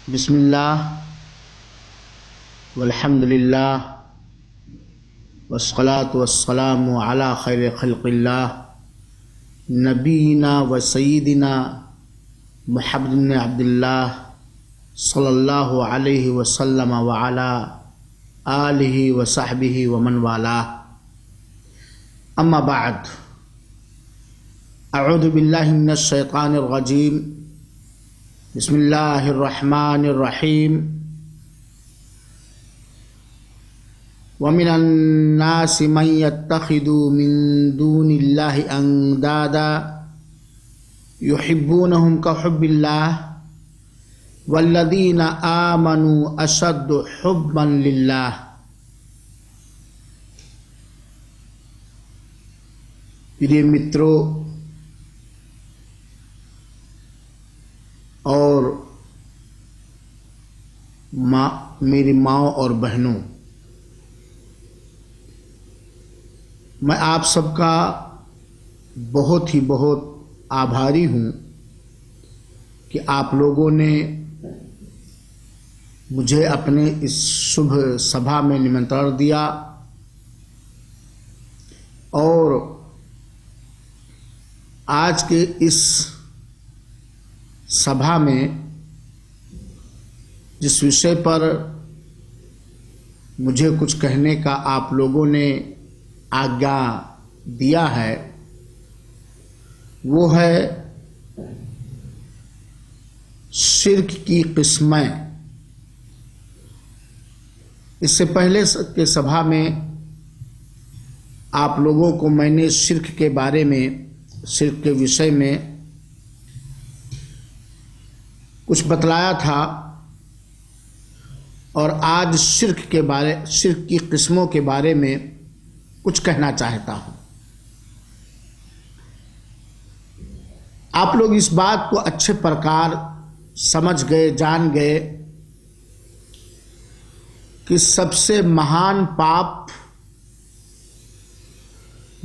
बिस्मिल्लाह वल्हम्दुलिल्लाह वस्सलातु वस्सलामु अला खैरि खल्क़िल्लाह नबीना व सय्यिदिना मुहम्मद बिन अब्दुल्लाह सल्लल्लाहु अलैहि वसल्लम व अला आलिहि व सहबिहि व मन वाला। अम्मा बाद, अऊज़ु बिल्लाहि मिनश शैतानिर रजीम, बिस्मिल्लाहिर्रहमानिर्रहीम। वमिनन नासि मन यत्तखिदु मिन दूनिल्लाहि अंदादा युहिब्बूनहुम कहुब्बिल्लाह वल्लज़ीना आमनू अशद्दु हुब्बन लिल्लाह। प्रिय मित्रों और मेरी माँओं और बहनों, मैं आप सबका बहुत ही बहुत आभारी हूँ कि आप लोगों ने मुझे अपने इस शुभ सभा में निमंत्रण दिया और आज के इस सभा में जिस विषय पर मुझे कुछ कहने का आप लोगों ने आज्ञा दिया है वो है शिर्क की किस्में। इससे पहले के सभा में आप लोगों को मैंने शिर्क के बारे में, शिर्क के विषय में कुछ बतलाया था और आज शिर्क की किस्मों के बारे में कुछ कहना चाहता हूं। आप लोग इस बात को अच्छे प्रकार समझ गए, जान गए कि सबसे महान पाप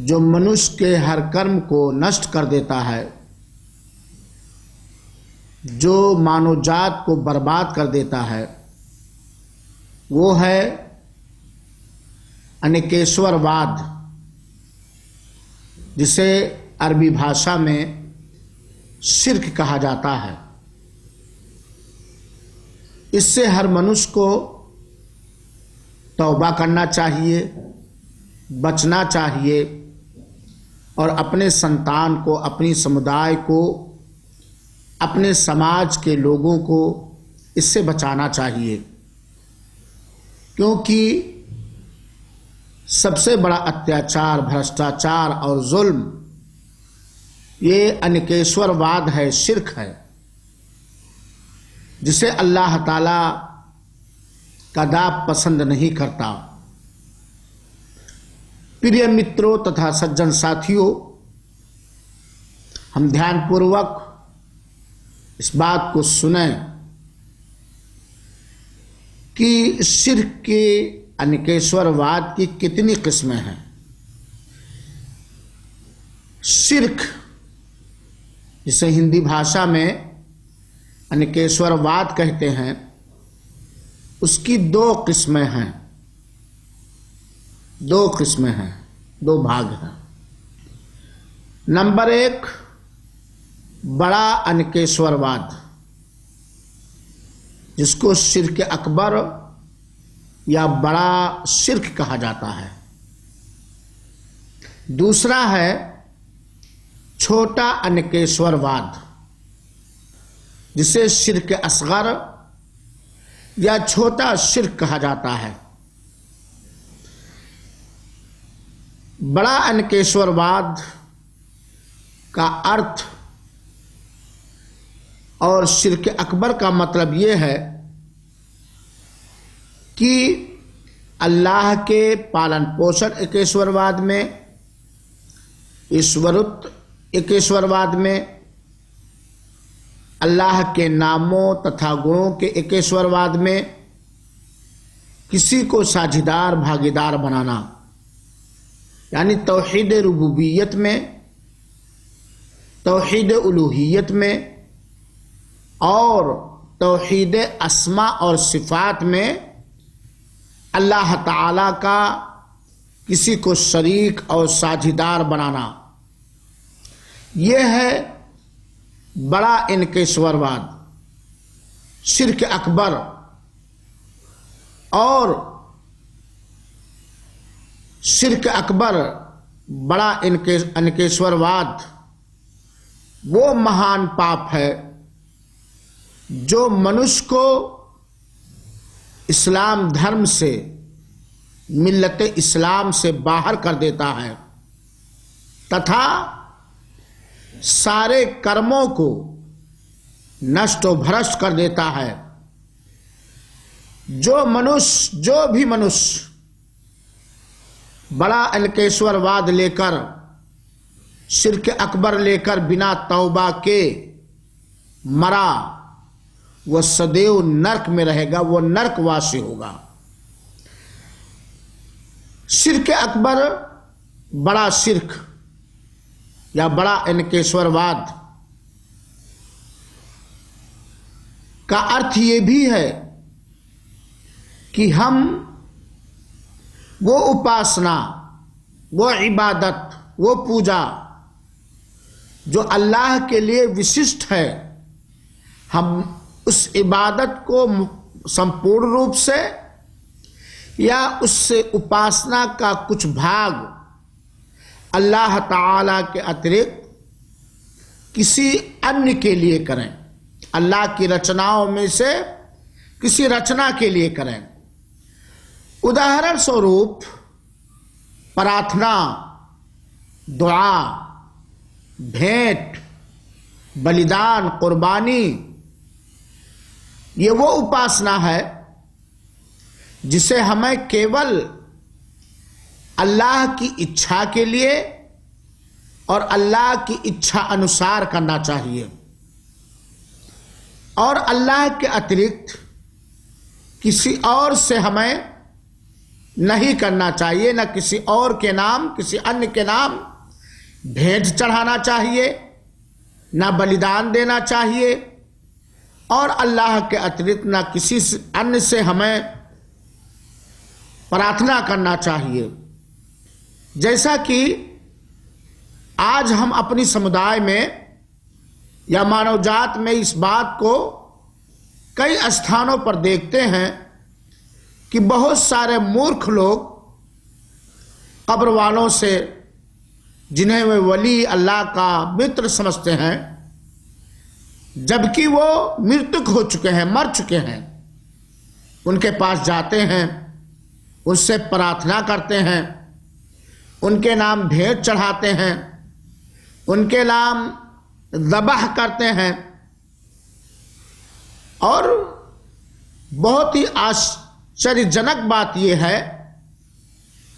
जो मनुष्य के हर कर्म को नष्ट कर देता है, जो मानव जात को बर्बाद कर देता है, वो है अनेकेश्वरवाद, जिसे अरबी भाषा में शिर्क कहा जाता है। इससे हर मनुष्य को तौबा करना चाहिए, बचना चाहिए और अपने संतान को, अपनी समुदाय को, अपने समाज के लोगों को इससे बचाना चाहिए, क्योंकि सबसे बड़ा अत्याचार, भ्रष्टाचार और जुल्म ये अनेकेश्वरवाद है, शिर्क है, जिसे अल्लाह ताला कदाप पसंद नहीं करता। प्रिय मित्रों तथा सज्जन साथियों, हम ध्यानपूर्वक इस बात को सुने कि शिर्क के, अनेकेश्वरवाद की कितनी किस्में हैं। शिर्क, जिसे हिंदी भाषा में अनेकेश्वरवाद कहते हैं, उसकी दो किस्में हैं, दो भाग हैं। नंबर एक, बड़ा अनेकेश्वरवाद, जिसको शिर्क अकबर या बड़ा शिर्क कहा जाता है। दूसरा है छोटा अनेकेश्वरवाद, जिसे शिर्क असगर या छोटा शिर्क कहा जाता है। बड़ा अनेकेश्वरवाद का अर्थ और शिर्क अकबर का मतलब ये है कि अल्लाह के पालन पोषण एकेश्वरवाद में, ईश्वरत्व एकेश्वरवाद में, अल्लाह के नामों तथा गुणों के एकेश्वरवाद में किसी को साझीदार, भागीदार बनाना, यानी तौहीद रुबूबियत में, तौहीद उलूहियत में और तौहीद अस्मा और सिफात में अल्लाह ताला का किसी को शरीक और साझीदार बनाना, यह है बड़ा इनकेश्वरवाद, शिर्क अकबर। और शिर्क अकबर, बड़ा इनकेश्वरवाद वो महान पाप है जो मनुष्य को इस्लाम धर्म से, मिल्लत इस्लाम से बाहर कर देता है तथा सारे कर्मों को नष्ट व भ्रष्ट कर देता है। जो भी मनुष्य बड़ा इनकेश्वरवाद लेकर, शिर्क अकबर लेकर बिना तौबा के मरा, वह सदैव नरक में रहेगा, वह नरकवासी होगा। शिर्क अकबर, बड़ा शिर्क या बड़ा इनकेश्वरवाद का अर्थ ये भी है कि हम वो उपासना, वो इबादत, वो पूजा जो अल्लाह के लिए विशिष्ट है, हम उस इबादत को संपूर्ण रूप से या उससे उपासना का कुछ भाग अल्लाह ताला के अतिरिक्त किसी अन्य के लिए करें, अल्लाह की रचनाओं में से किसी रचना के लिए करें। उदाहरण स्वरूप प्रार्थना, दुआ, भेंट, बलिदान, कुर्बानी, ये वो उपासना है जिसे हमें केवल अल्लाह की इच्छा के लिए और अल्लाह की इच्छा अनुसार करना चाहिए और अल्लाह के अतिरिक्त किसी और से हमें नहीं करना चाहिए। न किसी और के नाम, किसी अन्य के नाम भेंट चढ़ाना चाहिए, न बलिदान देना चाहिए और अल्लाह के अतिरिक्त न किसी अन्य से हमें प्रार्थना करना चाहिए। जैसा कि आज हम अपनी समुदाय में या मानव जात में इस बात को कई स्थानों पर देखते हैं कि बहुत सारे मूर्ख लोग कब्र वालों से, जिन्हें वे वली अल्लाह का मित्र समझते हैं, जबकि वो मृतक हो चुके हैं, मर चुके हैं, उनके पास जाते हैं, उससे प्रार्थना करते हैं, उनके नाम भेंट चढ़ाते हैं, उनके नाम ज़बह करते हैं। और बहुत ही आश्चर्यजनक बात यह है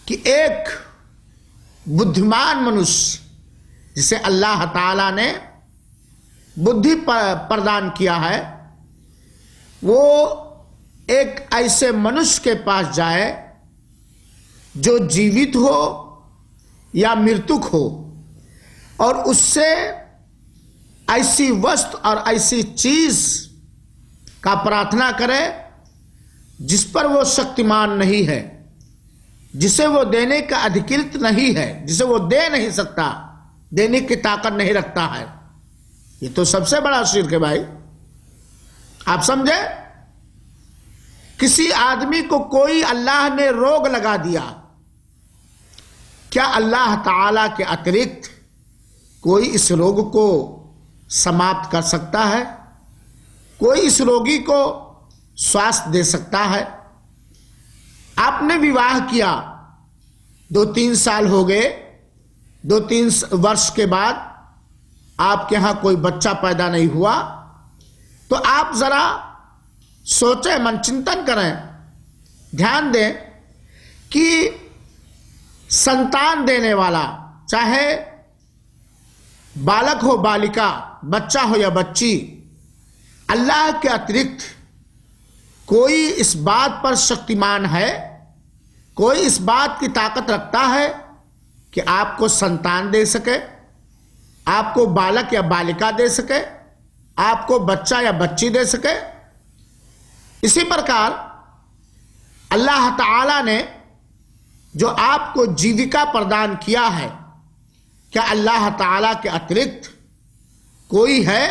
कि एक बुद्धिमान मनुष्य, जिसे अल्लाह ताला ने बुद्धि प्रदान किया है, वो एक ऐसे मनुष्य के पास जाए जो जीवित हो या मृतक हो और उससे ऐसी वस्तु और ऐसी चीज का प्रार्थना करे जिस पर वो शक्तिमान नहीं है, जिसे वो देने का अधिकृत नहीं है, जिसे वो दे नहीं सकता, देने की ताकत नहीं रखता है। ये तो सबसे बड़ा शिर्क है भाई, आप समझे। किसी आदमी को कोई अल्लाह ने रोग लगा दिया, क्या अल्लाह ताला के अतिरिक्त कोई इस रोग को समाप्त कर सकता है? कोई इस रोगी को स्वास्थ्य दे सकता है? आपने विवाह किया, 2-3 साल हो गए, 2-3 वर्ष के बाद आपके यहां कोई बच्चा पैदा नहीं हुआ, तो आप जरा सोचें, मन चिंतन करें, ध्यान दें कि संतान देने वाला, चाहे बालक हो बालिका, बच्चा हो या बच्ची, अल्लाह के अतिरिक्त कोई इस बात पर शक्तिमान है, कोई इस बात की ताकत रखता है कि आपको संतान दे सके, आपको बालक या बालिका दे सके, आपको बच्चा या बच्ची दे सके? इसी प्रकार अल्लाह ताला ने जो आपको जीविका प्रदान किया है, क्या अल्लाह ताला के अतिरिक्त कोई है,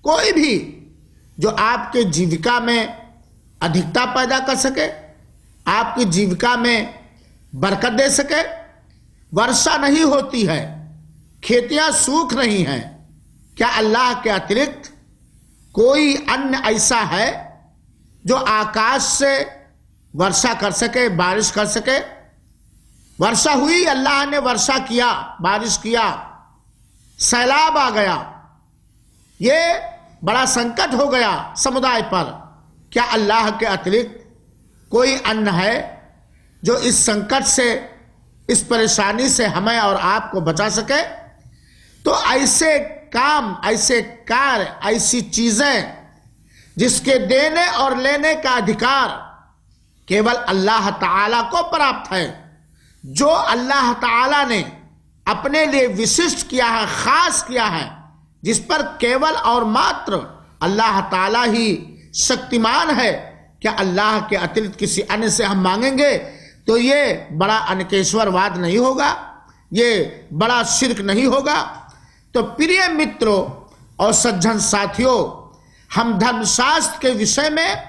कोई भी जो आपके जीविका में अधिकता पैदा कर सके, आपकी जीविका में बरकत दे सके? वर्षा नहीं होती है, खेतियां सूख रही हैं, क्या अल्लाह के अतिरिक्त कोई अन्य ऐसा है जो आकाश से वर्षा कर सके, बारिश कर सके? वर्षा हुई, अल्लाह ने वर्षा किया, बारिश किया, सैलाब आ गया, ये बड़ा संकट हो गया समुदाय पर। क्या अल्लाह के अतिरिक्त कोई अन्य है जो इस संकट से, इस परेशानी से हमें और आपको बचा सके? तो ऐसे काम, ऐसे कार्य, ऐसी चीजें जिसके देने और लेने का अधिकार केवल अल्लाह ताला को प्राप्त है, जो अल्लाह ताला ने अपने लिए विशिष्ट किया है, खास किया है, जिस पर केवल और मात्र अल्लाह ताला ही शक्तिमान है, क्या अल्लाह के अतिरिक्त किसी अन्य से हम मांगेंगे तो ये बड़ा अनकेश्वरवाद नहीं होगा, ये बड़ा शिर्क नहीं होगा? तो प्रिय मित्रों और सज्जन साथियों, हम धर्मशास्त्र के विषय में,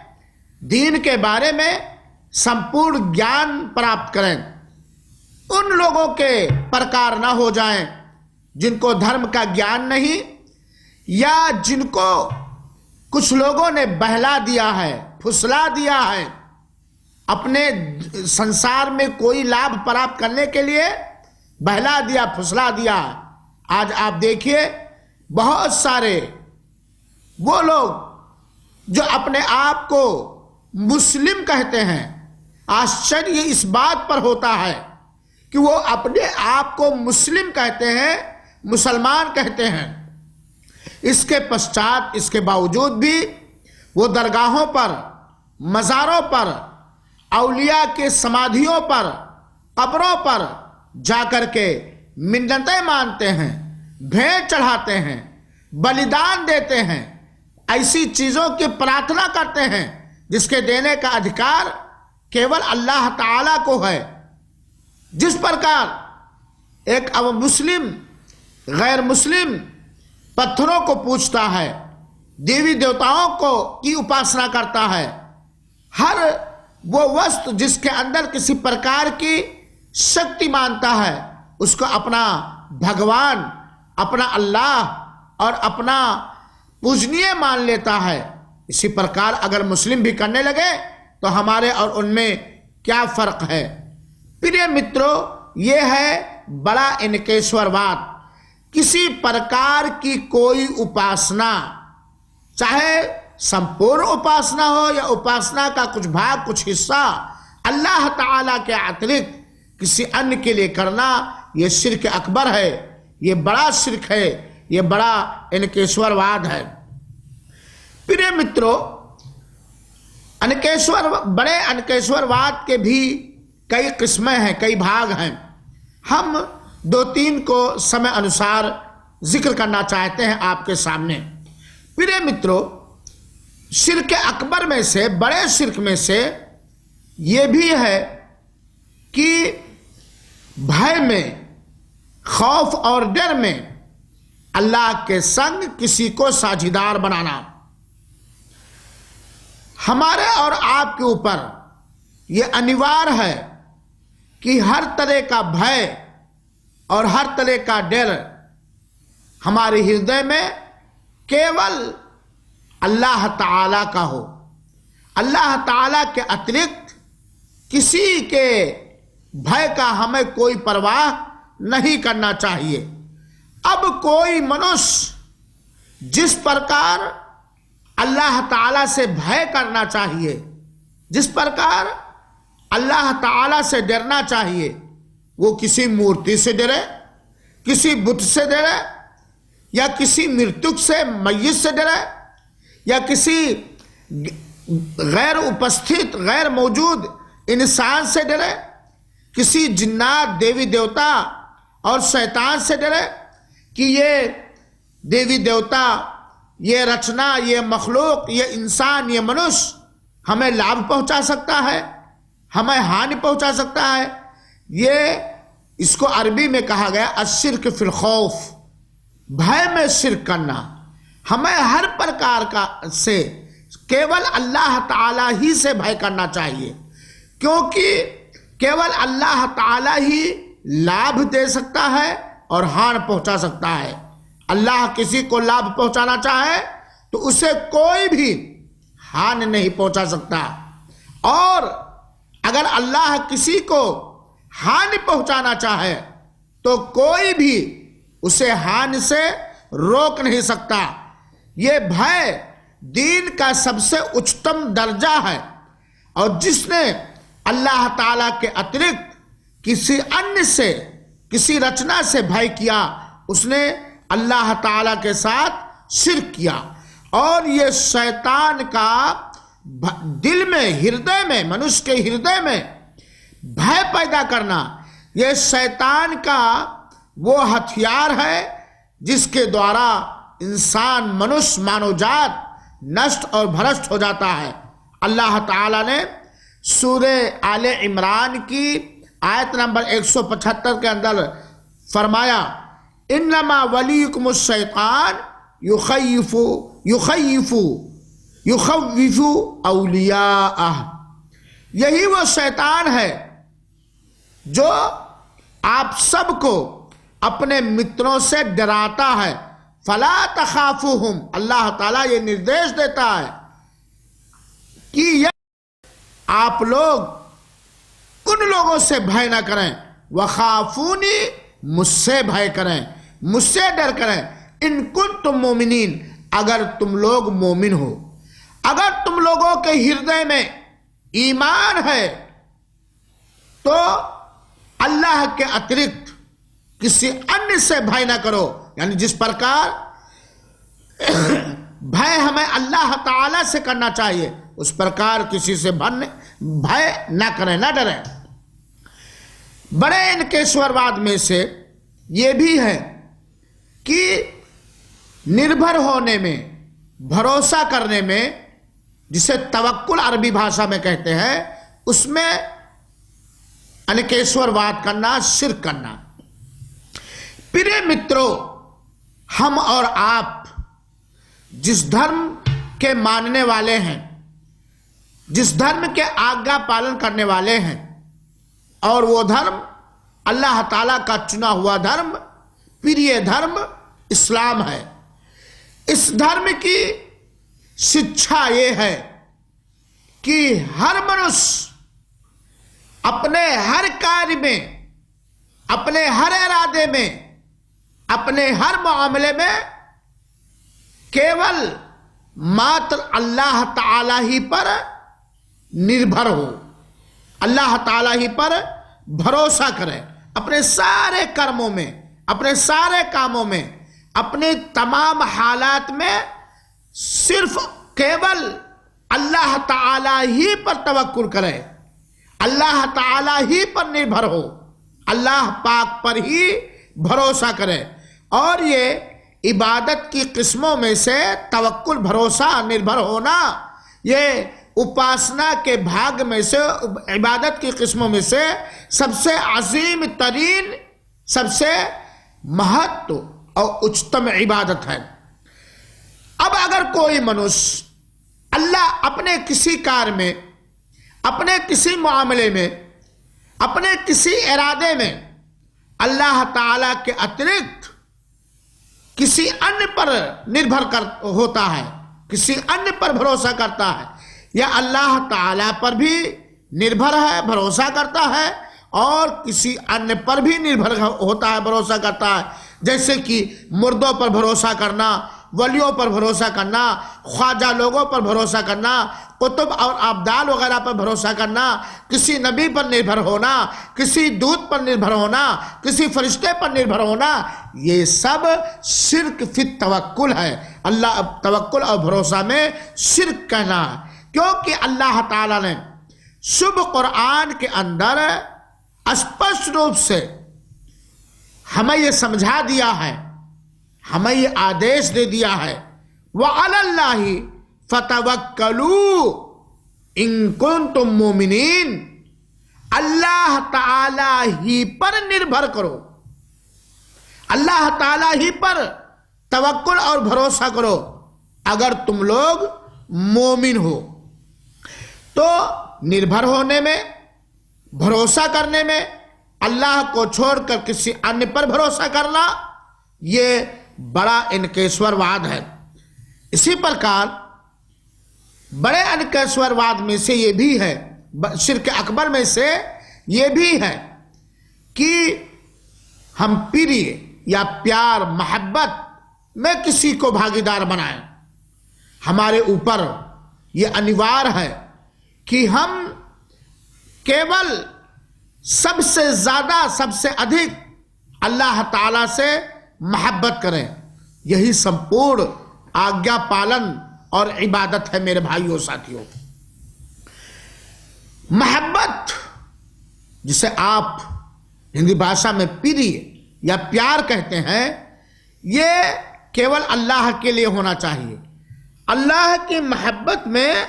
दीन के बारे में संपूर्ण ज्ञान प्राप्त करें। उन लोगों के प्रकार न हो जाएं जिनको धर्म का ज्ञान नहीं, या जिनको कुछ लोगों ने बहला दिया है, फुसला दिया है, अपने संसार में कोई लाभ प्राप्त करने के लिए बहला दिया, फुसला दिया। आज आप देखिए बहुत सारे वो लोग जो अपने आप को मुस्लिम कहते हैं, आश्चर्य इस बात पर होता है कि वो अपने आप को मुस्लिम कहते हैं, मुसलमान कहते हैं। इसके पश्चात, इसके बावजूद भी वो दरगाहों पर, मज़ारों पर, औलिया के समाधियों पर, कब्रों पर जाकर के मिन्नतें मानते हैं, भेंट चढ़ाते हैं, बलिदान देते हैं, ऐसी चीजों की प्रार्थना करते हैं जिसके देने का अधिकार केवल अल्लाह ताला को है। जिस प्रकार एक अब मुस्लिम गैर मुस्लिम पत्थरों को पूजता है, देवी देवताओं को की उपासना करता है, हर वो वस्तु जिसके अंदर किसी प्रकार की शक्ति मानता है उसको अपना भगवान, अपना अल्लाह और अपना पूजनीय मान लेता है। इसी प्रकार अगर मुस्लिम भी करने लगे तो हमारे और उनमें क्या फर्क है? प्रिय मित्रों, यह है बड़ा इनकेश्वरवाद। किसी प्रकार की कोई उपासना, चाहे संपूर्ण उपासना हो या उपासना का कुछ भाग, कुछ हिस्सा, अल्लाह ताला के अतिरिक्त किसी अन्य के लिए करना, यह शिर्क अकबर है, यह बड़ा शिर्क है, यह बड़ा इनकेश्वरवाद है। प्रिय मित्रों, बड़े अनकेश्वरवाद के भी कई किस्में हैं, कई भाग हैं। हम दो तीन को समय अनुसार जिक्र करना चाहते हैं आपके सामने। प्रिय मित्रों, शिर्क अकबर में से, बड़े शिर्क में से यह भी है कि भय में, खौफ और डर में अल्लाह के संग किसी को साझीदार बनाना। हमारे और आपके ऊपर यह अनिवार्य है कि हर तरह का भय और हर तरह का डर हमारे हृदय में केवल अल्लाह ताला का हो। अल्लाह ताला के अतिरिक्त किसी के भय का हमें कोई परवाह नहीं करना चाहिए। अब कोई मनुष्य जिस प्रकार अल्लाह ताला से भय करना चाहिए, जिस प्रकार अल्लाह ताला से डरना चाहिए, वो किसी मूर्ति से डरे, किसी बुत से डरे, या किसी मृतक से, मय्यत से डरे, या किसी गैर उपस्थित, गैर मौजूद इंसान से डरे, किसी जिन्नात, देवी देवता और शैतान से डरे कि ये देवी देवता, ये रचना, ये मखलूक, ये इंसान, ये मनुष्य हमें लाभ पहुंचा सकता है, हमें हानि पहुंचा सकता है। ये इसको अरबी में कहा गया अश्शिर्क फिल खौफ, भय में शिर्क करना। हमें हर प्रकार का से केवल अल्लाह ताला ही से भय करना चाहिए, क्योंकि केवल अल्लाह ताला ही लाभ दे सकता है और हानि पहुंचा सकता है। अल्लाह किसी को लाभ पहुंचाना चाहे तो उसे कोई भी हानि नहीं पहुंचा सकता, और अगर अल्लाह किसी को हानि पहुंचाना चाहे तो कोई भी उसे हानि से रोक नहीं सकता। ये भय दीन का सबसे उच्चतम दर्जा है, और जिसने अल्लाह ताला के अतिरिक्त किसी अन्य से, किसी रचना से भय किया, उसने अल्लाह ताला के साथ शिर्क किया। और ये शैतान का दिल में, हृदय में, मनुष्य के हृदय में भय पैदा करना, ये शैतान का वो हथियार है जिसके द्वारा इंसान, मनुष्य, मानवजात नष्ट और भ्रष्ट हो जाता है। अल्लाह ताला ने सूरे आले इमरान की आयत नंबर 175 के अंदर फरमाया, इन्नमा वलीकुमुश शैतान युखव्विफु औलियाअह। यही वो शैतान है जो आप सबको अपने मित्रों से डराता है। फला तखाफुहुम, अल्लाह ताला ये निर्देश देता है कि आप लोग उन लोगों से भय ना करें, वखाफूनी, मुझसे भय करें, मुझसे डर करें। इन कुंतुम मोमिनीन, अगर तुम लोग मोमिन हो, अगर तुम लोगों के हृदय में ईमान है तो अल्लाह के अतिरिक्त किसी अन्य से भय ना करो। यानी जिस प्रकार भय हमें अल्लाह ताला से करना चाहिए, उस प्रकार किसी से भय ना करें, ना डरें। बड़े इनके स्वरवाद में से ये भी है कि निर्भर होने में, भरोसा करने में, जिसे तवक्कुल अरबी भाषा में कहते हैं, उसमें अनेकेश्वरवाद करना, शिर्क करना। प्रिय मित्रों, हम और आप जिस धर्म के मानने वाले हैं, जिस धर्म के आज्ञा पालन करने वाले हैं, और वो धर्म अल्लाह ताला का चुना हुआ धर्म, प्रिय धर्म इस्लाम है। इस धर्म की शिक्षा ये है कि हर मनुष्य अपने हर कार्य में, अपने हर इरादे में, अपने हर मामले में केवल मात्र अल्लाह ताला ही पर निर्भर हो, अल्लाह ताला ही पर भरोसा करे। अपने सारे कर्मों में, अपने सारे कामों में, अपने तमाम हालात में सिर्फ केवल अल्लाह ताला ही पर तवक्कुल करे, अल्लाह ताला ही पर निर्भर हो, अल्लाह पाक पर ही भरोसा करे। और ये इबादत की किस्मों में से तवक्कुल, भरोसा, निर्भर होना, ये उपासना के भाग में से, इबादत की किस्मों में से सबसे अजीम तरीन, सबसे महत्व और उच्चतम इबादत है। अब अगर कोई मनुष्य अल्लाह अपने किसी कार्य में, अपने किसी मामले में, अपने किसी इरादे में अल्लाह ताला के अतिरिक्त किसी अन्य पर निर्भर होता है, किसी अन्य पर भरोसा करता है, या अल्लाह ताला पर भी निर्भर है, भरोसा करता है, और किसी अन्य पर भी निर्भर होता है, भरोसा करता है। जैसे कि मुर्दों पर भरोसा करना, वलियों पर भरोसा करना, ख्वाजा लोगों पर भरोसा करना, कुतुब और अब्दाल वगैरह पर भरोसा करना, किसी नबी पर निर्भर होना, किसी दूत पर निर्भर होना, किसी फरिश्ते पर निर्भर होना, ये सब शिर्क फित तवक्कुल है। अल्लाह तवक्कुल और भरोसा में शिर्क कहना है, क्योंकि अल्लाह ताला ने शुभ कुरान के अंदर स्पष्ट रूप से हमें यह समझा दिया है, हमें ये आदेश दे दिया है, व अलल्लाहि फतवक्कलू, इन कुंतुम मोमिनीन, अल्लाह ताला ही पर निर्भर करो, अल्लाह ताला ही पर तवक्कुल और भरोसा करो अगर तुम लोग मोमिन हो। तो निर्भर होने में, भरोसा करने में, अल्लाह को छोड़कर किसी अन्य पर भरोसा करना, यह बड़ा इनकेश्वरवाद है। इसी प्रकार बड़े इनकेश्वरवाद में से यह भी है, शिर्क अकबर में से यह भी है कि हम प्रिय या प्यार मोहब्बत में किसी को भागीदार बनाएं। हमारे ऊपर यह अनिवार्य है कि हम केवल सबसे ज्यादा, सबसे अधिक अल्लाह ताला से मोहब्बत करें। यही संपूर्ण आज्ञा पालन और इबादत है मेरे भाइयों साथियों। मोहब्बत, जिसे आप हिंदी भाषा में प्रिय या प्यार कहते हैं, यह केवल अल्लाह के लिए होना चाहिए। अल्लाह की मोहब्बत में,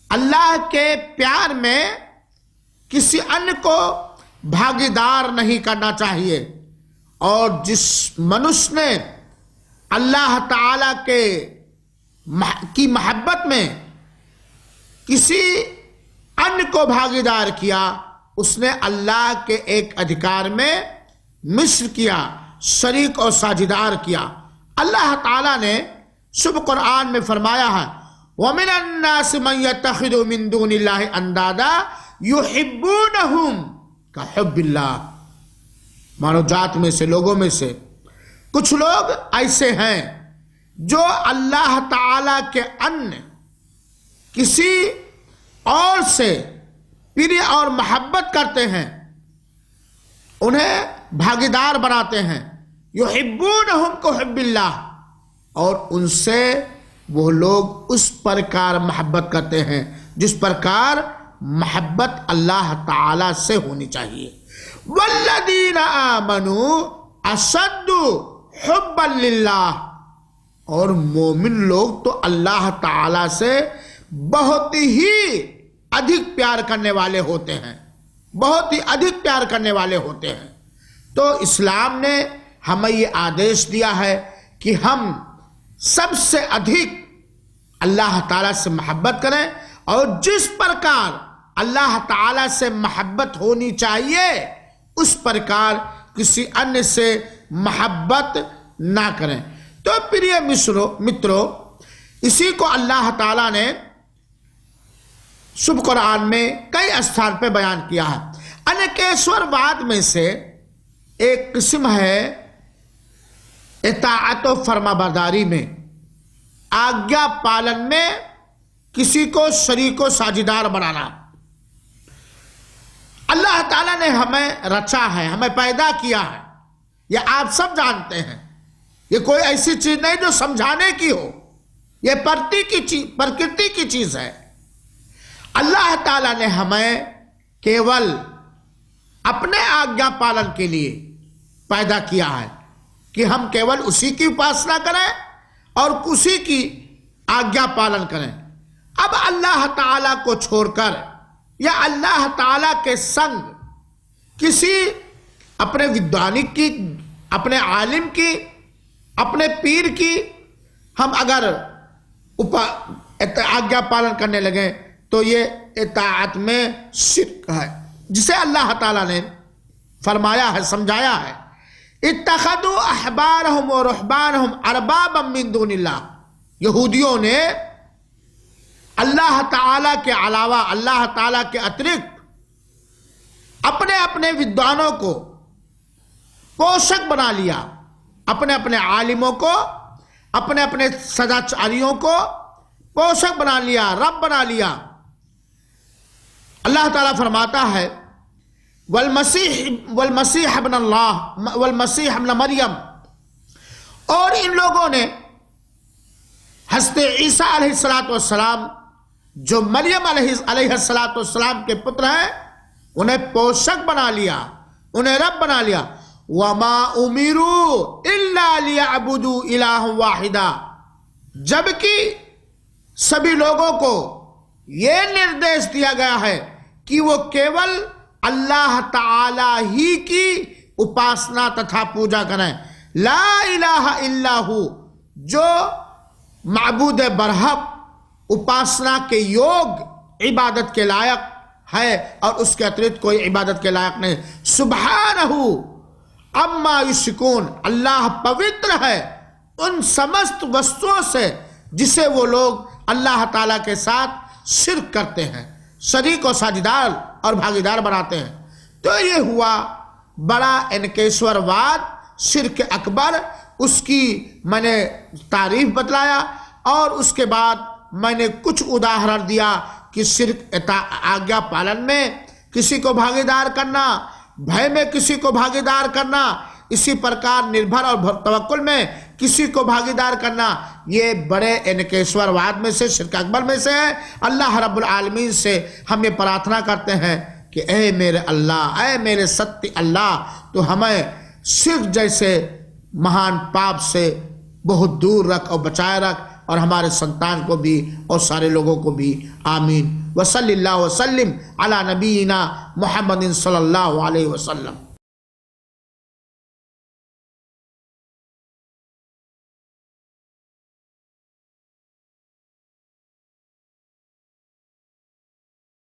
अल्लाह के प्यार में किसी अन्य को भागीदार नहीं करना चाहिए। और जिस मनुष्य ने अल्लाह ताला की मोहब्बत में किसी अन्य को भागीदार किया, उसने अल्लाह के एक अधिकार में मिश्र किया, शरीक और साझेदार किया। अल्लाह ताला ने शुभ कुरान में फरमाया है, वमिनन नास मन यत्तखिदु मिन दूनिल्लाहि अंदादा युहिब्बूनहुम कहुब्बिल्लाह। मानव जात में से, लोगों में से कुछ लोग ऐसे हैं जो अल्लाह ताला के अन्य किसी और से प्रिय और मोहब्बत करते हैं, उन्हें भागीदार बनाते हैं। युहिब्बूनहुम कहुब्बिल्लाह, और उनसे वो लोग उस प्रकार मोहब्बत करते हैं जिस प्रकार मोहब्बत अल्लाह ताला से होनी चाहिए। वल्लदीना आमनू अशद्दु हुब्बन लिल्लाह, और मोमिन लोग तो अल्लाह ताला से बहुत ही अधिक प्यार करने वाले होते हैं, बहुत ही अधिक प्यार करने वाले होते हैं। तो इस्लाम ने हमें ये आदेश दिया है कि हम सबसे अधिक अल्लाह ताला से मोहब्बत करें, और जिस प्रकार अल्लाह ताला से मोहब्बत होनी चाहिए उस प्रकार किसी अन्य से मोहब्बत ना करें। तो प्रिय मित्रों, इसी को अल्लाह ताला ने शुभ कुरान में कई स्थान पे बयान किया है। अनेकेश्वरवाद में से एक किस्म है इताअत और फरमाबरदारी में, आज्ञा पालन में किसी को शरीक व साझेदार बनाना। अल्लाह ताला ने हमें रचा है, हमें पैदा किया है, यह आप सब जानते हैं। यह कोई ऐसी चीज नहीं जो समझाने की हो, यह प्रकृति की चीज है। अल्लाह ताला ने हमें केवल अपने आज्ञा पालन के लिए पैदा किया है कि हम केवल उसी की उपासना करें और उसी की आज्ञा पालन करें। अब अल्लाह ताला को छोड़कर या अल्लाह ताला के संग किसी अपने वैज्ञानिक की, अपने आलिम की, अपने पीर की हम अगर आज्ञा पालन करने लगे तो ये इताअत में शिर्क है, जिसे अल्लाह ताला ने फरमाया है, समझाया है, इत्तखदू अहबारहुम व रुहबानहुम अरबाबम मिन दूनिल्लाह। यहूदियों ने अल्लाह ताला के अलावा, अल्लाह ताला के अतिरिक्त अपने अपने विद्वानों को पोषक बना लिया, अपने अपने आलिमों को, अपने अपने सदाचारियों को पोषक बना लिया, रब बना लिया। अल्लाह ताला फरमाता है, वल मसीह इब्न अल्लाह वल मसीह इब्न मरियम, और इन लोगों ने हज़रत ईसा अलैहिस्सलातु वस्सलाम, जो मरियम अलैहिस्सलातु वस्सलाम के पुत्र हैं, उन्हें पोषक बना लिया, उन्हें रब बना लिया। वमा उमिरू इल्ला लियअबुदू इलाहन वाहिदा, जबकि सभी लोगों को ये निर्देश दिया गया है कि वो केवल अल्लाह ताला ही की उपासना तथा पूजा करें। ला इलाहा इल्लाहु, जो माबूद बरहक, उपासना के योग, इबादत के लायक है और उसके अतिरिक्त कोई इबादत के लायक नहीं। सुब्हानहू अम्मा युश्रिकून, अल्लाह पवित्र है उन समस्त वस्तुओं से जिसे वो लोग अल्लाह ताला के साथ शिर्क करते हैं, शरीक और साझेदार और भागीदार बनाते हैं। तो ये हुआ बड़ा इनकेश्वरवाद, शिर्क अकबर, उसकी मैंने तारीफ बतलाया और उसके बाद मैंने कुछ उदाहरण दिया कि शिर्क आज्ञा पालन में किसी को भागीदार करना, भय में किसी को भागीदार करना, इसी प्रकार निर्भर और तवक्कुल में किसी को भागीदार करना, ये बड़े इनकेश्वरवाद में से, शिर्क अकबर में से है। अल्लाह रब्बुल आलमीन से हम ये प्रार्थना करते हैं कि ऐ मेरे अल्लाह, ऐ मेरे सत्य अल्लाह, तो हमें शिर्क जैसे महान पाप से बहुत दूर रख और बचाए रख, और हमारे संतान को भी और सारे लोगों को भी। आमीन। वसल्लल्लाहु वसल्लिम अला नबीना मुहम्मदिन सल्लल्लाहु अलैहि वसल्लम।